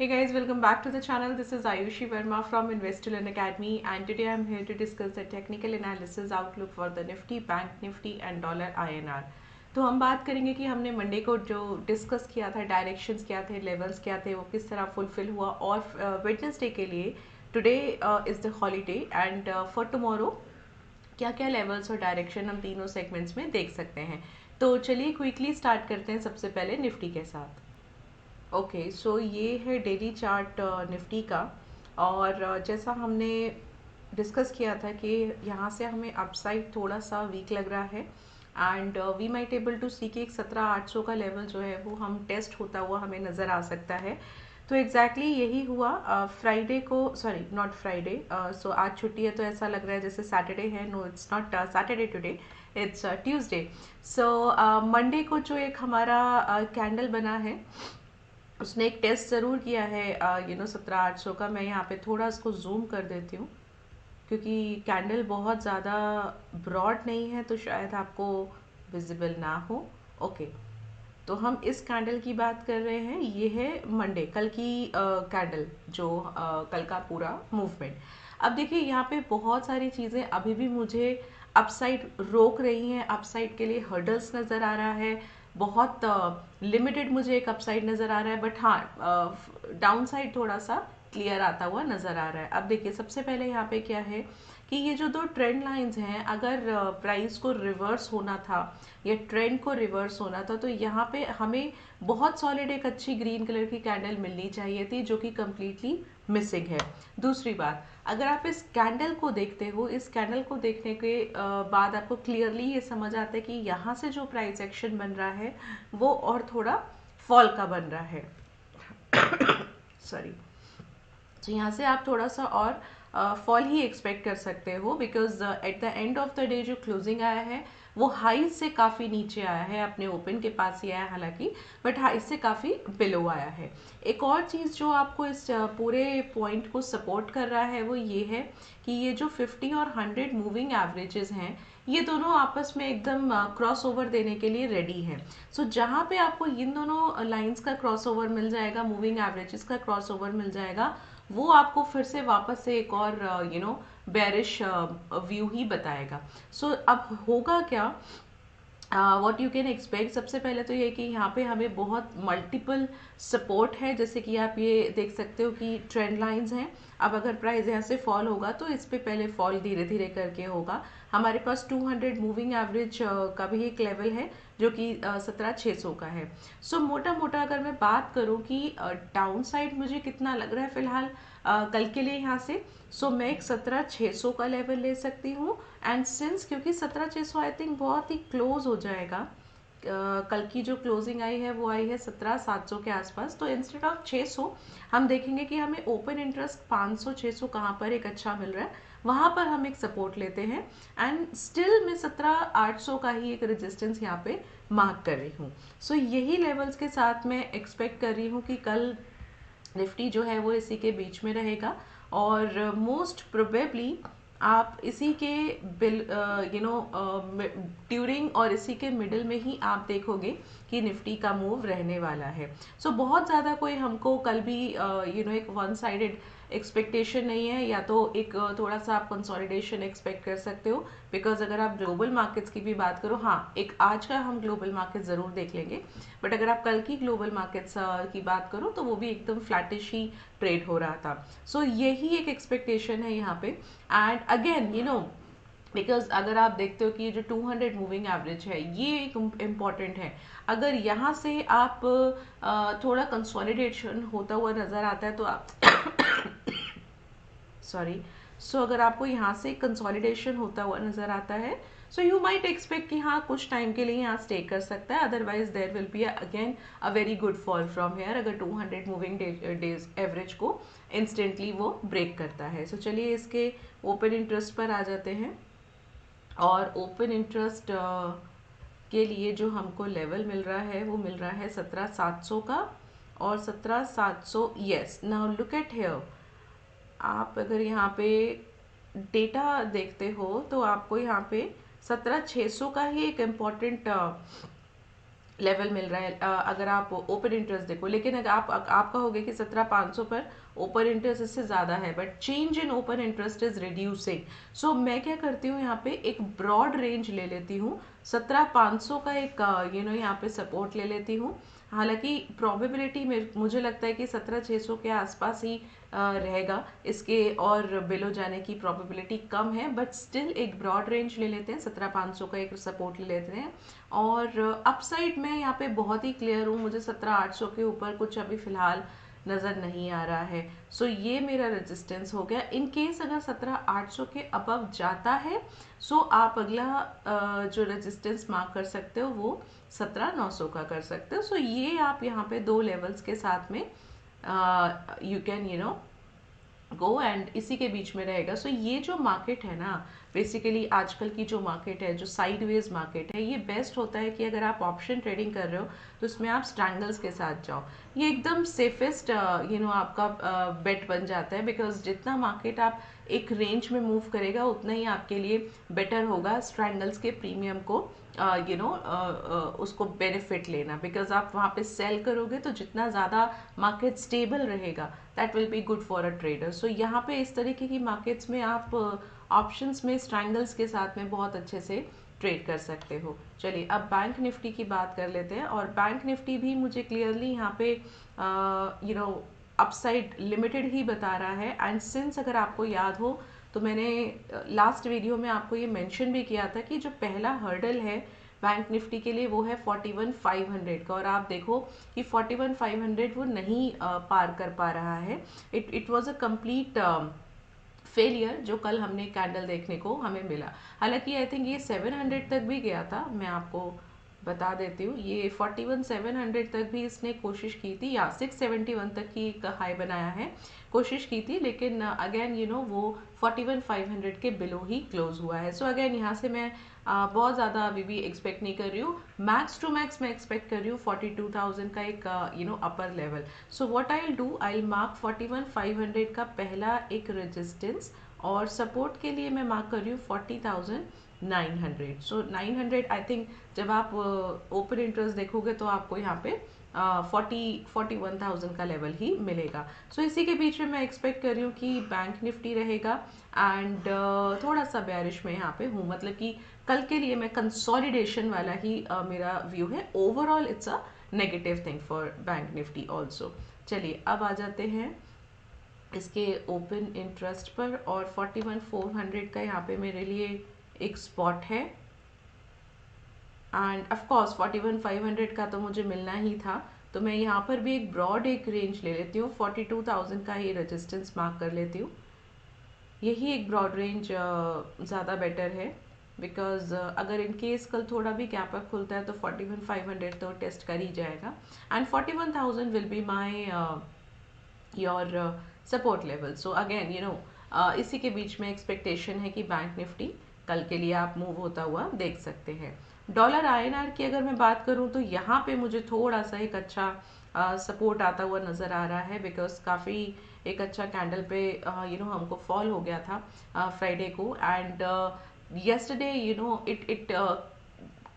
Hey guys, welcome back to the channel. This is Ayushi Verma from Investolearn Academy, and today I'm here to discuss the technical analysis outlook for the Nifty, Bank Nifty and Dollar INR. तो हम बात करेंगे कि हमने Monday को जो discuss किया था, डायरेक्शंस क्या थे, लेवल्स क्या थे, वो किस तरह फुलफिल हुआ, और वेडनेसडे के लिए today is the holiday and for tomorrow क्या क्या लेवल्स और डायरेक्शन हम तीनों सेगमेंट्स में देख सकते हैं। तो चलिए क्विकली स्टार्ट करते हैं सबसे पहले निफ्टी के साथ। ओके, सो ये है डेली चार्ट निफ्टी का। और जैसा हमने डिस्कस किया था कि यहाँ से हमें अपसाइड थोड़ा सा वीक लग रहा है, and we might able to see कि एक 17,800 का लेवल जो है वो हम टेस्ट होता हुआ हमें नज़र आ सकता है। तो एग्जैक्टली यही हुआ फ्राइडे को, सॉरी नॉट फ्राइडे, सो आज छुट्टी है तो ऐसा लग रहा है जैसे सैटरडे है। No, it's not Saturday today, it's Tuesday. So Monday को जो एक हमारा कैंडल बना है, उसने एक टेस्ट ज़रूर किया है 17,800 का। मैं यहाँ पे थोड़ा इसको जूम कर देती हूँ क्योंकि कैंडल बहुत ज़्यादा ब्रॉड नहीं है तो शायद आपको विजिबल ना हो। ओके, तो हम इस कैंडल की बात कर रहे हैं। ये है मंडे, कल की कैंडल, जो कल का पूरा मूवमेंट। अब देखिए यहाँ पे बहुत सारी चीज़ें अभी भी मुझे अपसाइड रोक रही हैं, अपसाइड के लिए हर्डल्स नज़र आ रहा है। बहुत लिमिटेड मुझे एक अपसाइड नज़र आ रहा है, बट हाँ डाउन साइड थोड़ा सा क्लियर आता हुआ नज़र आ रहा है। अब देखिए सबसे पहले यहाँ पे क्या है कि ये जो दो ट्रेंड लाइंस हैं, अगर प्राइस को रिवर्स होना था या ट्रेंड को रिवर्स होना था तो यहाँ पे हमें बहुत सॉलिड एक अच्छी ग्रीन कलर की कैंडल मिलनी चाहिए थी, जो कि कम्प्लीटली मिसिंग है। दूसरी बात, अगर आप इस कैंडल को देखते हो, इस कैंडल को देखने के बाद आपको क्लियरली ये समझ आता है कि यहाँ से जो प्राइस एक्शन बन रहा है वो और थोड़ा फॉल का बन रहा है। सॉरी। तो यहाँ से आप थोड़ा सा और फॉल ही एक्सपेक्ट कर सकते हो, because at the end of the day जो क्लोजिंग आया है वो हाई से काफ़ी नीचे आया है, अपने ओपन के पास ही आया हालांकि, बट हाई से काफ़ी बिलो आया है। एक और चीज़ जो आपको इस पूरे पॉइंट को सपोर्ट कर रहा है वो ये है कि ये जो 50 और 100 मूविंग एवरेजेस हैं, ये दोनों आपस में एकदम क्रॉस ओवर देने के लिए रेडी हैं। सो जहाँ पे आपको इन दोनों लाइंस का क्रॉस ओवर मिल जाएगा, मूविंग एवरेजेस का क्रॉस ओवर मिल जाएगा, वो आपको फिर से वापस से एक और बेरिश व्यू ही बताएगा। सो अब होगा क्या, व्हाट यू कैन एक्सपेक्ट, सबसे पहले तो ये कि यहाँ पे हमें बहुत मल्टीपल सपोर्ट है। जैसे कि आप ये देख सकते हो कि ट्रेंड लाइंस हैं। अब अगर प्राइस यहाँ से फॉल होगा तो इस पे पहले फॉल धीरे धीरे करके होगा। हमारे पास 200 मूविंग एवरेज का भी एक लेवल है जो कि 17,600 का है। सो मोटा मोटा अगर मैं बात करूँ कि डाउन साइड मुझे कितना लग रहा है फिलहाल कल के लिए यहाँ से, सो मैं एक 17,600 का लेवल ले सकती हूँ। एंड सिंस क्योंकि 17,600 आई थिंक बहुत ही क्लोज हो जाएगा, कल की जो क्लोजिंग आई है वो आई है 17,700 के आसपास, तो इंस्टेड ऑफ 600 हम देखेंगे कि हमें ओपन इंटरेस्ट 500-600 कहाँ पर एक अच्छा मिल रहा है, वहाँ पर हम एक सपोर्ट लेते हैं। एंड स्टिल मैं 17,800 का ही एक रेजिस्टेंस यहाँ पे मार्क कर रही हूँ। सो यही लेवल्स के साथ मैं एक्सपेक्ट कर रही हूँ कि कल निफ्टी जो है वो इसी के बीच में रहेगा, और मोस्ट प्रोबेबली आप इसी के बिल ड्यूरिंग और इसी के मिडिल में ही आप देखोगे कि निफ्टी का मूव रहने वाला है। सो बहुत ज़्यादा कोई हमको कल भी एक वन साइडेड एक्सपेक्टेशन नहीं है, या तो एक थोड़ा सा आप कंसोलिडेशन एक्सपेक्ट कर सकते हो। बिकॉज अगर आप ग्लोबल मार्केट्स की भी बात करो, हाँ एक आज का हम ग्लोबल मार्केट ज़रूर देख लेंगे, बट अगर आप कल की ग्लोबल मार्केट्स की बात करो तो वो भी एकदम फ्लैटिश ही ट्रेड हो रहा था। सो यही एक एक्सपेक्टेशन है यहाँ पे। एंड अगेन बिकॉज अगर आप देखते हो कि ये जो 200 मूविंग एवरेज है ये एक इम्पॉर्टेंट है। अगर यहाँ से आप थोड़ा कंसोलिडेशन होता हुआ नज़र आता है तो आप सॉरी, सो अगर आपको यहाँ से कंसोलिडेशन होता हुआ नज़र आता है, सो यू माइट एक्सपेक्ट कि हाँ कुछ टाइम के लिए यहाँ स्टे कर सकता है, otherwise there will be again a very good fall from here, अगर 200 मूविंग डेज एवरेज को इंस्टेंटली वो ब्रेक करता है। सो चलिए इसके ओपन इंटरेस्ट पर आ जाते हैं। और ओपन इंटरेस्ट के लिए जो हमको लेवल मिल रहा है वो मिल रहा है 17,700 का, और 17,700, yes now look at here. आप अगर यहाँ पे डेटा देखते हो तो आपको यहाँ पे 17,600 का ही एक इम्पॉर्टेंट लेवल मिल रहा है अगर आप ओपन इंटरेस्ट देखो। लेकिन अगर आप कहोगे कि 17,500 पर ओपन इंटरेस्ट इससे ज़्यादा है, but change in open interest is reducing. So मैं क्या करती हूँ, यहाँ पे एक ब्रॉड रेंज ले लेती हूँ, 17,500 का एक यहाँ पे सपोर्ट ले लेती हूँ। हालांकि प्रोबेबिलिटी मुझे लगता है कि 17,600 के आसपास ही रहेगा, इसके और बिलो जाने की प्रोबेबिलिटी कम है, बट स्टिल एक ब्रॉड रेंज ले लेते हैं, 17,500 का एक सपोर्ट ले लेते हैं। और अपसाइड में यहाँ पे बहुत ही क्लियर हूँ, मुझे 17,800 के ऊपर कुछ अभी फिलहाल नज़र नहीं आ रहा है। सो ये मेरा रेजिस्टेंस हो गया। इन केस अगर 17,800 के अबव जाता है, सो आप अगला जो रेजिस्टेंस मार्क कर सकते हो वो 17,900 का कर सकते हो। सो ये आप यहाँ पे दो लेवल्स के साथ में यू कैन गो एंड इसी के बीच में रहेगा। सो ये जो मार्केट है ना, बेसिकली आजकल की जो मार्केट है, जो साइडवेज मार्केट है, ये बेस्ट होता है कि अगर आप ऑप्शन ट्रेडिंग कर रहे हो तो उसमें आप स्ट्रैंगल्स के साथ जाओ। ये एकदम सेफेस्ट आपका बेट बन जाता है, बिकॉज जितना मार्केट आप एक रेंज में मूव करेगा उतना ही आपके लिए बेटर होगा स्ट्रैंगल्स के प्रीमियम को उसको बेनिफिट लेना। बिकॉज आप वहाँ पे सेल करोगे तो जितना ज़्यादा मार्केट स्टेबल रहेगा, that will be good for a trader. So यहाँ पे इस तरीके की मार्केट्स में आप ऑप्शंस में स्ट्रैंगल्स के साथ में बहुत अच्छे से ट्रेड कर सकते हो। चलिए अब बैंक निफ्टी की बात कर लेते हैं। और बैंक निफ्टी भी मुझे क्लियरली यहाँ पे अपसाइड लिमिटेड ही बता रहा है। एंड सिंस अगर आपको याद हो तो मैंने लास्ट वीडियो में आपको ये मेंशन भी किया था कि जो पहला हर्डल है बैंक निफ्टी के लिए वो है 41,500 का, और आप देखो कि 41,500 वो नहीं पार कर पा रहा है। It was a complete failure जो कल हमने कैंडल देखने को हमें मिला। हालांकि आई थिंक ये 700 तक भी गया था, मैं आपको बता देती हूँ, ये 41,700 तक भी इसने कोशिश की थी, या 671 तक की एक हाई बनाया है, कोशिश की थी। लेकिन अगेन वो 41,500 के बिलो ही क्लोज हुआ है। सो अगेन यहाँ से मैं बहुत ज़्यादा अभी भी एक्सपेक्ट नहीं कर रही हूँ। मैक्स टू मैक्स मैं एक्सपेक्ट कर रही हूँ 42,000 का एक upper level. So what I will do, I will mark 41,500 का पहला एक रेजिस्टेंस, और सपोर्ट के लिए मैं मार्क कर रही हूँ 40,900। सो 900 आई थिंक जब आप ओपन इंटरेस्ट देखोगे तो आपको यहाँ पे 41,000 का लेवल ही मिलेगा। सो इसी के बीच में मैं एक्सपेक्ट कर रही हूँ कि बैंक निफ्टी रहेगा। एंड थोड़ा सा बेरिश में यहाँ पे हूँ, मतलब कि कल के लिए मैं कंसोलिडेशन वाला ही मेरा व्यू है। Overall it's a negative thing for bank Nifty also. चलिए अब आ जाते हैं इसके ओपन इंटरेस्ट पर, और 41,400 का यहाँ पे मेरे लिए एक स्पॉट है। एंड ऑफ कोर्स 41,500 का तो मुझे मिलना ही था, तो मैं यहाँ पर भी एक ब्रॉड एक रेंज ले लेती हूँ, 42,000 का ही रेजिस्टेंस मार्क कर लेती हूँ। यही एक ब्रॉड रेंज ज़्यादा बेटर है, बिकॉज अगर इन केस कल थोड़ा भी गैप अप खुलता है तो 41,500 तो टेस्ट कर ही जाएगा, and 41,000 will be my your support level. So again इसी के बीच में एक्सपेक्टेशन है कि बैंक निफ्टी कल के लिए आप मूव होता हुआ देख सकते हैं। डॉलर आईएनआर की अगर मैं बात करूं तो यहाँ पे मुझे थोड़ा सा एक अच्छा सपोर्ट आता हुआ नज़र आ रहा है, बिकॉज काफ़ी एक अच्छा कैंडल पे हमको फॉल हो गया था फ्राइडे को। And yesterday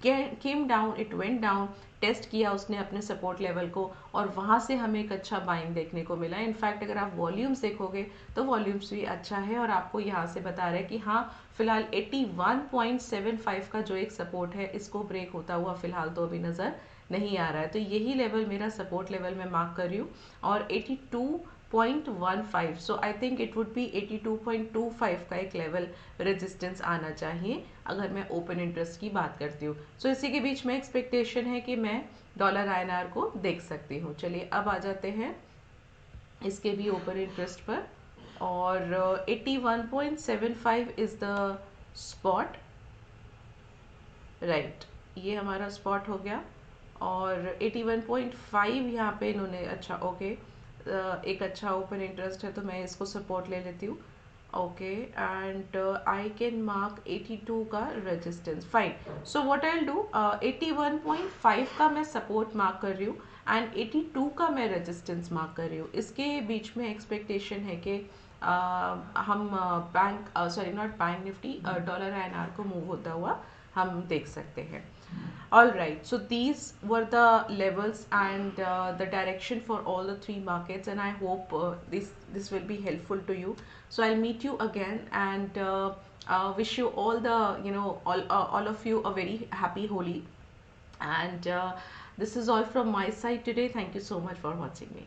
it came down, it went down, test किया उसने अपने सपोर्ट लेवल को, और वहाँ से हमें एक अच्छा बाइंग देखने को मिला। इनफैक्ट अगर आप वॉल्यूम्स देखोगे तो वॉल्यूम्स भी अच्छा है, और आपको यहाँ से बता रहा है कि हाँ फिलहाल 81.75 का जो एक सपोर्ट है इसको ब्रेक होता हुआ फिलहाल तो अभी नज़र नहीं आ रहा है। तो यही लेवल मेरा सपोर्ट लेवल मैं मार्क कर रही हूँ, और 82.15, so I think it would be 82.25 का एक लेवल रेजिस्टेंस आना चाहिए अगर मैं ओपन इंटरेस्ट की बात करती हूँ। सो इसी के बीच में एक्सपेक्टेशन है कि मैं डॉलर आईएनआर को देख सकती हूँ। चलिए अब आ जाते हैं इसके भी ओपन इंटरेस्ट पर, और 81.75 इज द स्पॉट, राइट, ये हमारा स्पॉट हो गया। और 81.5 यहाँ पे इन्होंने, अच्छा ओके, एक अच्छा ओपन इंटरेस्ट है तो मैं इसको सपोर्ट ले लेती हूँ। Okay, and I can mark 82 का resistance, fine. So what I will do, 81.5 का मैं सपोर्ट मार्क कर रही हूँ, एंड 82 का मैं रेजिस्टेंस मार्क कर रही हूँ। इसके बीच में एक्सपेक्टेशन है कि हम bank, sorry not bank Nifty, dollar INR को मूव होता हुआ हम देख सकते हैं. All right, so these were the levels and the direction for all the three markets, and I hope this will be helpful to you. So I'll meet you again, and wish you all the, all of you a very happy Holi. And this is all from my side today. Thank you so much for watching me.